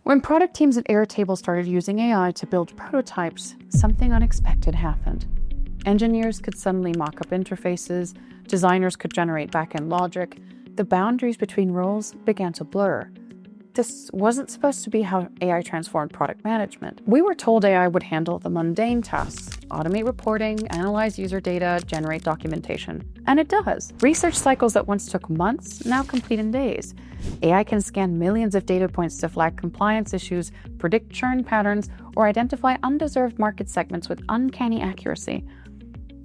When product teams at Airtable started using AI to build prototypes, something unexpected happened. Engineers could suddenly mock up interfaces, designers could generate back-end logic, the boundaries between roles began to blur. This wasn't supposed to be how AI transformed product management. We were told AI would handle the mundane tasks, automate reporting, analyze user data, generate documentation. And it does. Research cycles that once took months now complete in days. AI can scan millions of data points to flag compliance issues, predict churn patterns, or identify undeserved market segments with uncanny accuracy.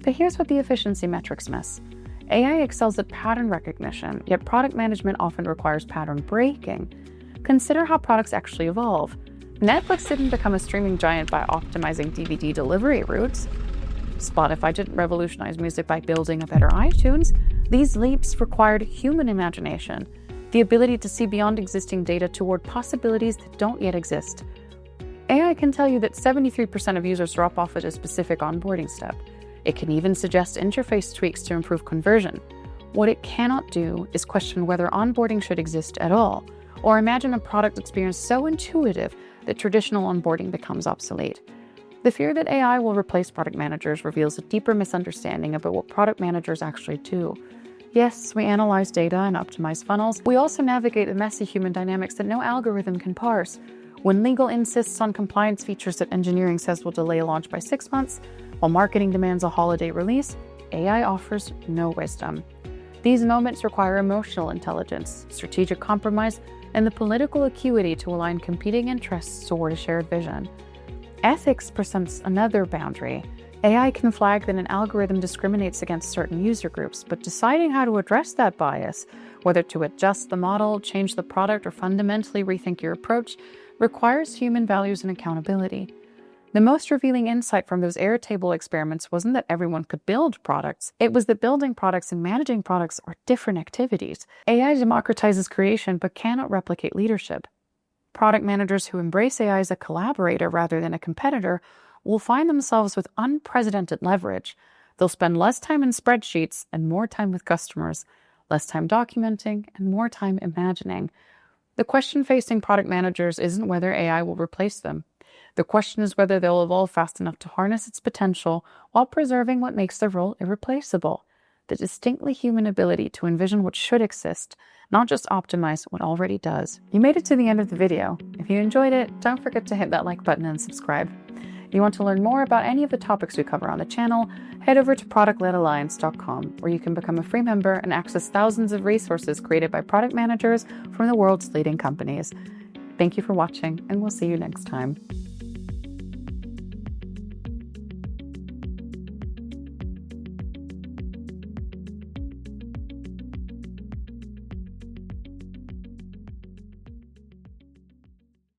But here's what the efficiency metrics miss. AI excels at pattern recognition, yet product management often requires pattern breaking. Consider how products actually evolve. Netflix didn't become a streaming giant by optimizing DVD delivery routes. Spotify didn't revolutionize music by building a better iTunes. These leaps required human imagination, the ability to see beyond existing data toward possibilities that don't yet exist. AI can tell you that 73% of users drop off at a specific onboarding step. It can even suggest interface tweaks to improve conversion. What it cannot do is question whether onboarding should exist at all, or imagine a product experience so intuitive that traditional onboarding becomes obsolete. The fear that AI will replace product managers reveals a deeper misunderstanding about what product managers actually do. Yes, we analyze data and optimize funnels. We also navigate the messy human dynamics that no algorithm can parse. When legal insists on compliance features that engineering says will delay launch by 6 months, while marketing demands a holiday release, AI offers no wisdom. These moments require emotional intelligence, strategic compromise, and the political acuity to align competing interests toward a shared vision. Ethics presents another boundary. AI can flag that an algorithm discriminates against certain user groups, but deciding how to address that bias, whether to adjust the model, change the product, or fundamentally rethink your approach, requires human values and accountability. The most revealing insight from those Airtable experiments wasn't that everyone could build products. It was that building products and managing products are different activities. AI democratizes creation but cannot replicate leadership. Product managers who embrace AI as a collaborator rather than a competitor will find themselves with unprecedented leverage. They'll spend less time in spreadsheets and more time with customers, less time documenting and more time imagining. The question facing product managers isn't whether AI will replace them. The question is whether they'll evolve fast enough to harness its potential while preserving what makes their role irreplaceable, the distinctly human ability to envision what should exist, not just optimize what already does. You made it to the end of the video. If you enjoyed it, don't forget to hit that like button and subscribe. If you want to learn more about any of the topics we cover on the channel, head over to productledalliance.com, where you can become a free member and access thousands of resources created by product managers from the world's leading companies. Thank you for watching, and we'll see you next time.